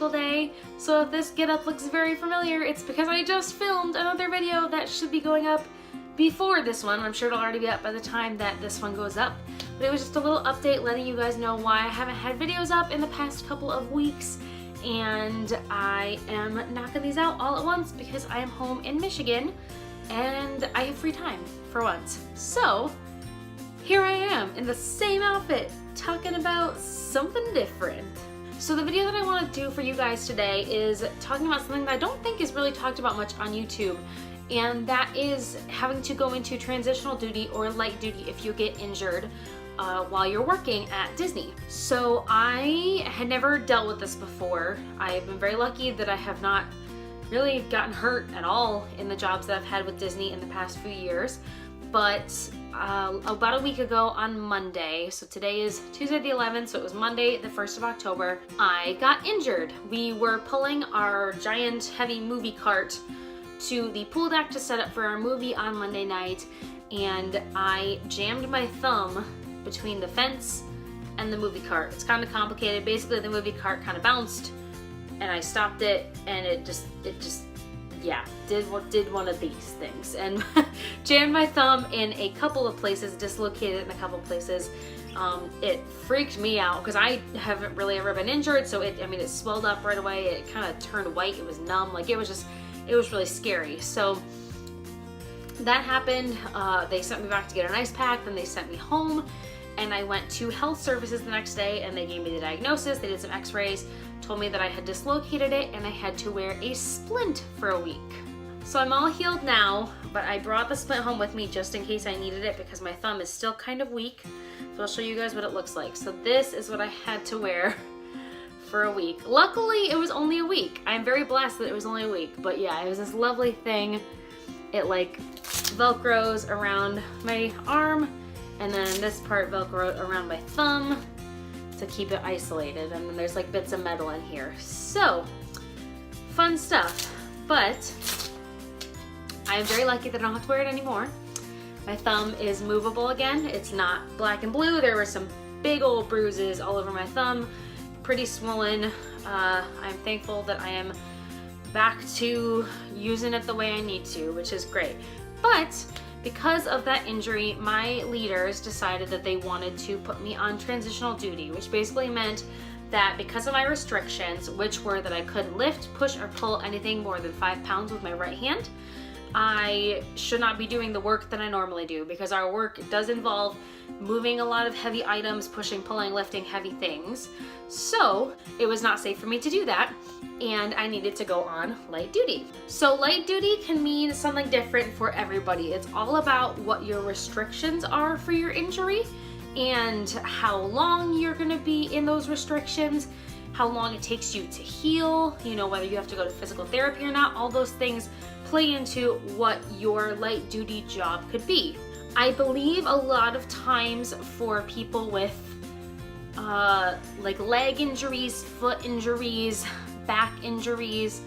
musical day. So if this getup looks very familiar, it's because I just filmed another video that should be going up before this one. I'm sure it'll already be up by the time that this one goes up. But it was just a little update letting you guys know why I haven't had videos up in the past couple of weeks. And I am knocking these out all at once because I am home in Michigan and I have free time for once. So here I am in the same outfit talking about something different. So the video that I want to do for you guys today is talking about something that I don't think is really talked about much on YouTube, and that is having to go into transitional duty or light duty if you get injured while you're working at Disney. So I had never dealt with this before. I've been very lucky that I have not really gotten hurt at all in the jobs that I've had with Disney in the past few years. But about a week ago on Monday, so today is Tuesday the 11th, so it was Monday the 1st of October, I got injured. We were pulling our giant heavy movie cart to the pool deck to set up for our movie on Monday night, and I jammed my thumb between the fence and the movie cart. It's kind of complicated. Basically, the movie cart kind of bounced and I stopped it, and it just yeah, did one of these things and jammed my thumb in a couple of places, dislocated it in a couple of places. It freaked me out because I haven't really ever been injured, so it swelled up right away. It kind of turned white. It was numb. Like it was really scary. So that happened. They sent me back to get an ice pack, then they sent me home, and I went to health services the next day and they gave me the diagnosis. They did some x-rays, told me that I had dislocated it and I had to wear a splint for a week. So I'm all healed now, but I brought the splint home with me just in case I needed it because my thumb is still kind of weak. So I'll show you guys what it looks like. So this is what I had to wear for a week. Luckily, it was only a week. I'm very blessed that it was only a week, but yeah, it was this lovely thing. It like Velcros around my arm, and then this part Velcro around my thumb to keep it isolated, and then there's like bits of metal in here. So fun stuff, but I'm very lucky that I don't have to wear it anymore. My thumb is movable again. It's not black and blue. There were some big old bruises all over my thumb, pretty swollen. I'm thankful that I am back to using it the way I need to, which is great. But because of that injury, my leaders decided that they wanted to put me on transitional duty, which basically meant that because of my restrictions, which were that I couldn't lift, push, or pull anything more than 5 pounds with my right hand, I should not be doing the work that I normally do, because our work does involve moving a lot of heavy items, pushing, pulling, lifting heavy things. So it was not safe for me to do that, and I needed to go on light duty. So light duty can mean something different for everybody. It's all about what your restrictions are for your injury and how long you're gonna be in those restrictions, how long it takes you to heal, you know, whether you have to go to physical therapy or not. All those things play into what your light duty job could be. I believe a lot of times for people with like leg injuries, foot injuries, back injuries,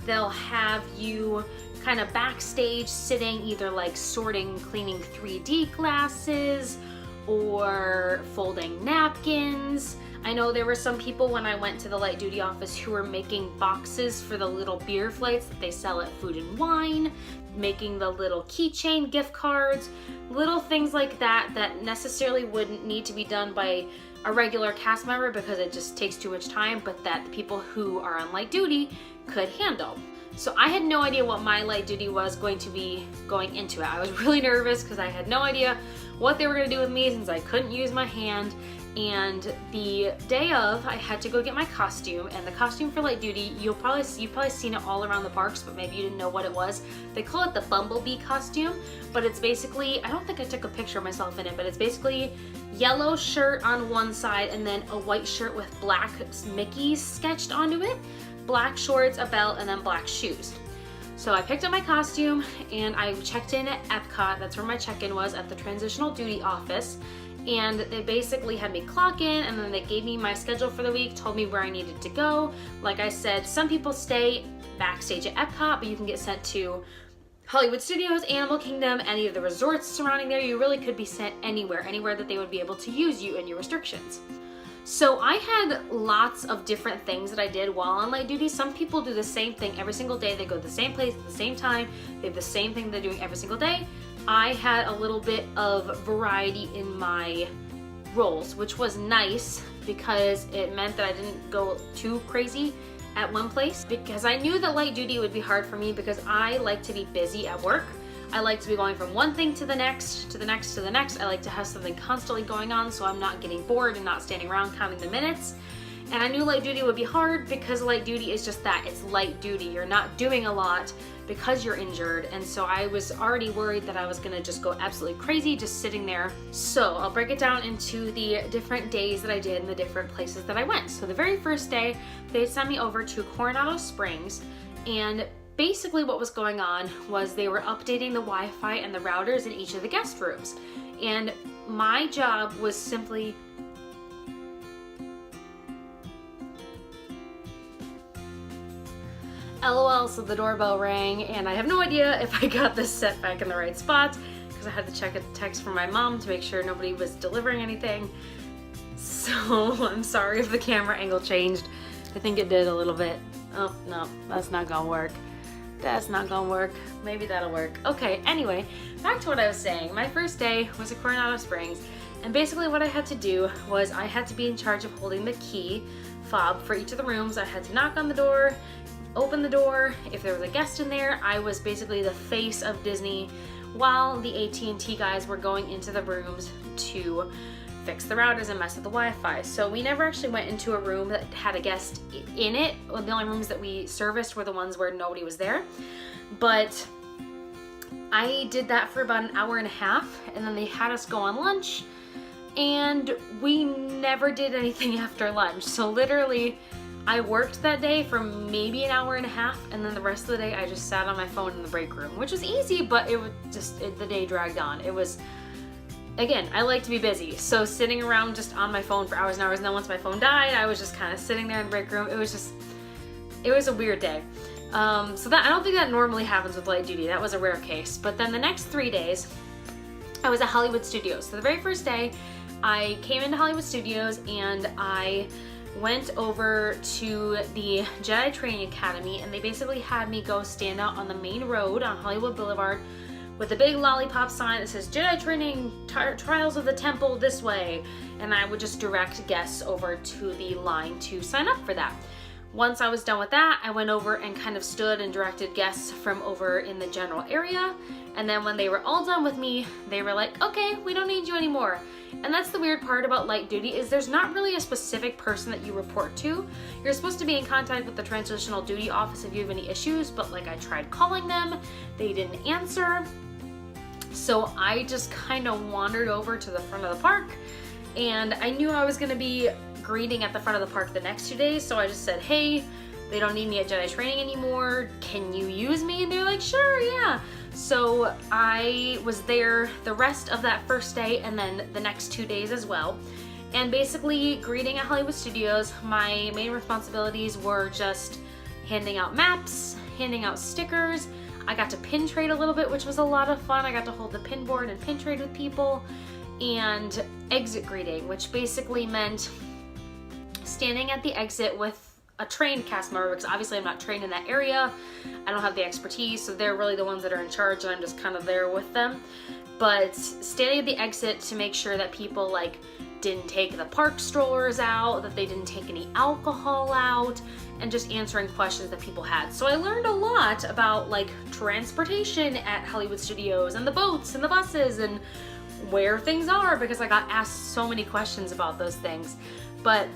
they'll have you kind of backstage sitting, either like sorting, cleaning 3D glasses or folding napkins. I know there were some people when I went to the light duty office who were making boxes for the little beer flights that they sell at Food and Wine, making the little keychain gift cards, little things like that that necessarily wouldn't need to be done by a regular cast member because it just takes too much time, but that the people who are on light duty could handle. So I had no idea what my light duty was going to be going into it. I was really nervous because I had no idea what they were going to do with me since I couldn't use my hand. And the day of, I had to go get my costume, and the costume for light duty, you've probably seen it all around the parks, but maybe you didn't know what it was. They call it the Bumblebee costume, but it's basically, I don't think I took a picture of myself in it, but it's basically yellow shirt on one side and then a white shirt with black Mickeys sketched onto it, black shorts, a belt, and then black shoes. So I picked up my costume and I checked in at Epcot. That's where my check-in was, at the transitional duty office. And they basically had me clock in, and then they gave me my schedule for the week, told me where I needed to go. Like I said, some people stay backstage at Epcot, but you can get sent to Hollywood Studios, Animal Kingdom, any of the resorts surrounding there. You really could be sent anywhere that they would be able to use you and your restrictions. So I had lots of different things that I did while on light duty. Some people do the same thing every single day. They go to the same place at the same time. They have the same thing they're doing every single day. I had a little bit of variety in my roles, which was nice because it meant that I didn't go too crazy at one place, because I knew that light duty would be hard for me because I like to be busy at work. I like to be going from one thing to the next, to the next, to the next. I like to have something constantly going on so I'm not getting bored and not standing around counting the minutes. And I knew light duty would be hard because light duty is just that, it's light duty. You're not doing a lot because you're injured. And so I was already worried that I was gonna just go absolutely crazy just sitting there. So I'll break it down into the different days that I did and the different places that I went. So the very first day, they sent me over to Coronado Springs, and basically what was going on was they were updating the Wi-Fi and the routers in each of the guest rooms. And my job was simply LOL, so the doorbell rang, and I have no idea if I got this set back in the right spot because I had to check a text from my mom to make sure nobody was delivering anything. So I'm sorry if the camera angle changed. I think it did a little bit. Oh, no, that's not gonna work. That's not gonna work. Maybe that'll work. Okay, anyway, back to what I was saying. My first day was at Coronado Springs, and basically what I had to do was I had to be in charge of holding the key fob for each of the rooms. I had to knock on the door, open the door. If there was a guest in there, I was basically the face of Disney while the AT&T guys were going into the rooms to fix the routers and mess with the Wi-Fi. So we never actually went into a room that had a guest in it. The only rooms that we serviced were the ones where nobody was there. But I did that for about an hour and a half, and then they had us go on lunch, and we never did anything after lunch. So literally, I worked that day for maybe an hour and a half, and then the rest of the day I just sat on my phone in the break room, which was easy, but it was just, the day dragged on. It was, again, I like to be busy, so sitting around just on my phone for hours and hours, and then once my phone died, I was just kind of sitting there in the break room. It was a weird day. So that, I don't think that normally happens with light duty. That was a rare case. But then the next 3 days, I was at Hollywood Studios. So the very first day, I came into Hollywood Studios and I went over to the Jedi Training Academy, and they basically had me go stand out on the main road on Hollywood Boulevard with a big lollipop sign that says Jedi Training Trials of the Temple this way, and I would just direct guests over to the line to sign up for that. Once I was done with that, I went over and kind of stood and directed guests from over in the general area, and then when they were all done with me, they were like, okay, we don't need you anymore. And that's the weird part about light duty, is there's not really a specific person that you report to. You're supposed to be in contact with the transitional duty office if you have any issues, but like I tried calling them, they didn't answer. So I just kind of wandered over to the front of the park, and I knew I was gonna be greeting at the front of the park the next 2 days, so I just said, hey, they don't need me at Jedi Training anymore, can you use me? And they're like, sure, yeah. So I was there the rest of that first day and then the next 2 days as well. And basically greeting at Hollywood Studios, my main responsibilities were just handing out maps, handing out stickers. I got to pin trade a little bit, which was a lot of fun. I got to hold the pin board and pin trade with people, and exit greeting, which basically meant standing at the exit with a trained cast member, because obviously I'm not trained in that area. I don't have the expertise, so they're really the ones that are in charge, and I'm just kind of there with them. But standing at the exit to make sure that people like didn't take the park strollers out, that they didn't take any alcohol out, and just answering questions that people had. So I learned a lot about like transportation at Hollywood Studios and the boats and the buses and where things are, because I got asked so many questions about those things. But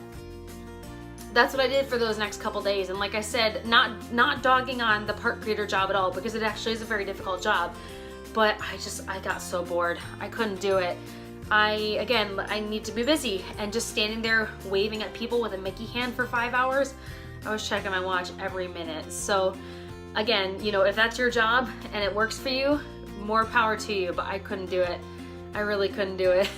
that's what I did for those next couple days. And like I said, not dogging on the park creator job at all, because it actually is a very difficult job. But I got so bored. I couldn't do it. I need to be busy, and just standing there waving at people with a Mickey hand for 5 hours, I was checking my watch every minute. So again, you know, if that's your job and it works for you, more power to you, but I couldn't do it. I really couldn't do it.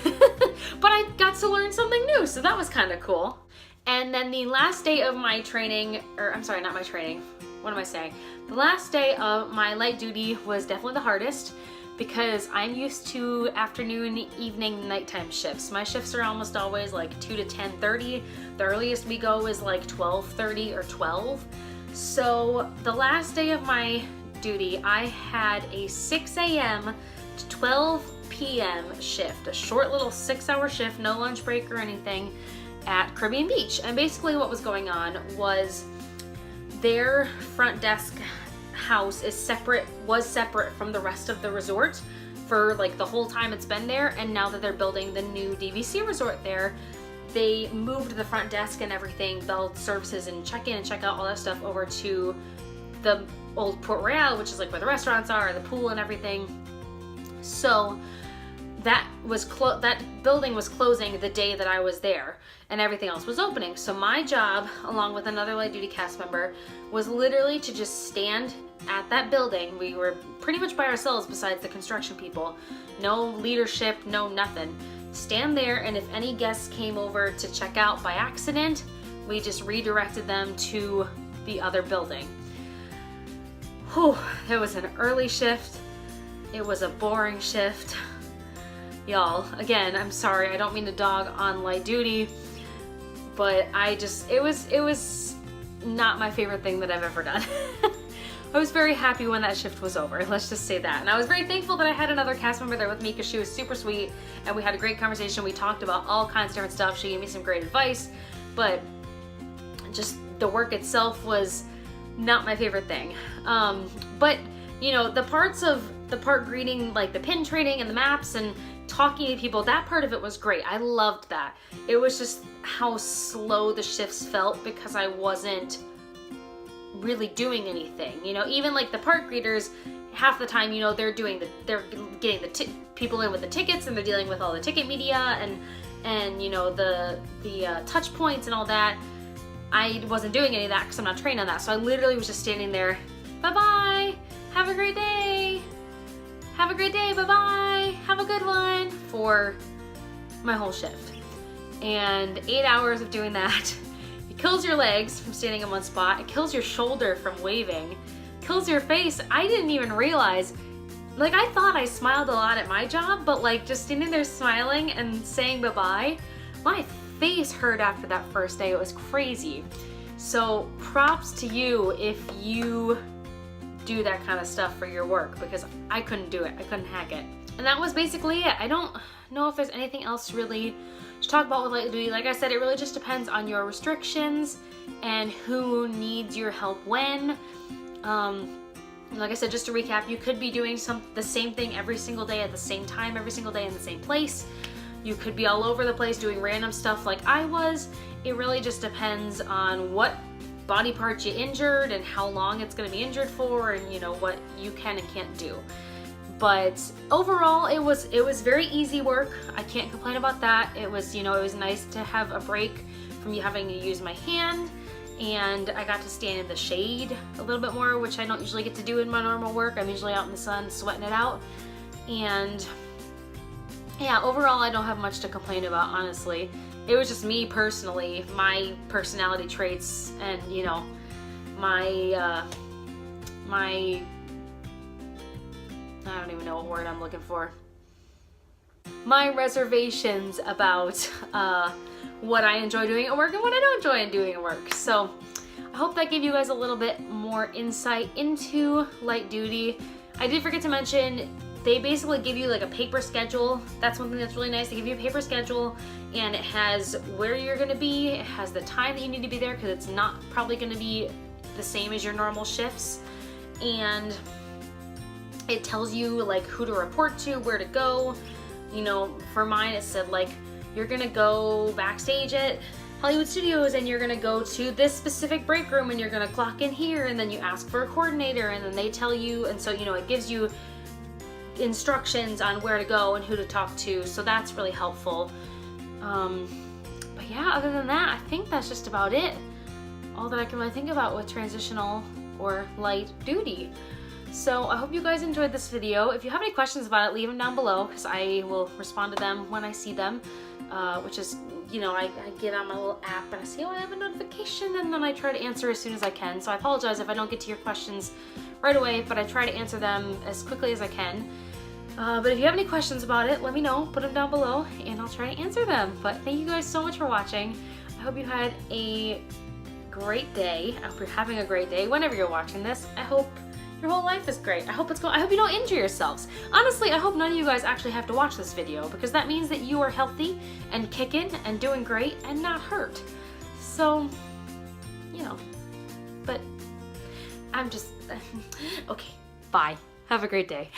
But I got to learn something new, so that was kind of cool. And then the last day of my training, or I'm sorry, not my training, what am I saying? The last day of my light duty was definitely the hardest, because I'm used to afternoon, evening, nighttime shifts. My shifts are almost always like 2 to 10:30. The earliest we go is like 12:30 or 12. So the last day of my duty, I had a 6 a.m. to 12 p.m. shift, a short little 6-hour shift, no lunch break or anything, at Caribbean Beach. And basically what was going on was their front desk house was separate from the rest of the resort for like the whole time it's been there, and now that they're building the new DVC resort there, they moved the front desk and everything, the services and check-in and check-out, all that stuff, over to the old Port Royale, which is like where the restaurants are, the pool and everything. So that building was closing the day that I was there, and everything else was opening. So my job, along with another light duty cast member, was literally to just stand at that building. We were pretty much by ourselves besides the construction people. No leadership, no nothing. Stand there, and if any guests came over to check out by accident, we just redirected them to the other building. Whew, it was an early shift. It was a boring shift. Y'all, again, I'm sorry, I don't mean to dog on light duty, but it was not my favorite thing that I've ever done. I was very happy when that shift was over, let's just say that. And I was very thankful that I had another cast member there with me, because she was super sweet and we had a great conversation. We talked about all kinds of different stuff. She gave me some great advice, but just the work itself was not my favorite thing. But you know, the part greeting, like the pin trading and the maps and talking to people, that part of it was great. I loved that. It was just how slow the shifts felt because I wasn't really doing anything. You know, even like the park greeters, half the time, you know, they're getting the people in with the tickets, and they're dealing with all the ticket media and you know, the touch points and all that. I wasn't doing any of that because I'm not trained on that. So I literally was just standing there. Bye-bye. Have a great day. Have a great day. Bye-bye. Have a good one, for my whole shift. And 8 hours of doing that. It kills your legs from standing in one spot. It kills your shoulder from waving. It kills your face. I didn't even realize, like, I thought I smiled a lot at my job, but like just standing there smiling and saying bye-bye, my face hurt after that first day. It was crazy. So props to you if you do that kind of stuff for your work, because I couldn't do it. I couldn't hack it. And that was basically it. I don't know if there's anything else really to talk about with light duty. Like I said, it really just depends on your restrictions and who needs your help when. Like I said, just to recap, you could be doing the same thing every single day at the same time, every single day in the same place. You could be all over the place doing random stuff like I was. It really just depends on what body parts you injured and how long it's going to be injured for, and you know what you can and can't do. But overall, it was very easy work. I can't complain about that. It was, you know, it was nice to have a break from having to use my hand, and I got to stand in the shade a little bit more, which I don't usually get to do in my normal work. I'm usually out in the sun sweating it out. And yeah, overall, I don't have much to complain about, honestly. It was just me personally, my personality traits, and you know, my I don't even know what word I'm looking for. My reservations about what I enjoy doing at work and what I don't enjoy doing at work. So I hope that gave you guys a little bit more insight into light duty. I did forget to mention, they basically give you like a paper schedule. That's one thing that's really nice. They give you a paper schedule, and it has where you're gonna be. It has the time that you need to be there, because it's not probably gonna be the same as your normal shifts. And it tells you like who to report to, where to go. You know, for mine it said like, you're gonna go backstage at Hollywood Studios and you're gonna go to this specific break room and you're gonna clock in here, and then you ask for a coordinator and then they tell you, and so you know, it gives you instructions on where to go and who to talk to, so that's really helpful. But yeah, other than that, I think that's just about it. All that I can really think about with transitional or light duty. So I hope you guys enjoyed this video. If you have any questions about it, leave them down below, because I will respond to them when I see them, which is, you know, I get on my little app and I see, oh, I have a notification, and then I try to answer as soon as I can. So I apologize if I don't get to your questions right away, but I try to answer them as quickly as I can. But if you have any questions about it, let me know, put them down below, and I'll try to answer them. But thank you guys so much for watching. I hope you had a great day. I hope you're having a great day whenever you're watching this. I hope your whole life is great. I hope you don't injure yourselves. Honestly, I hope none of you guys actually have to watch this video, because that means that you are healthy and kicking and doing great and not hurt. So, you know, but I'm just, okay, bye. Have a great day.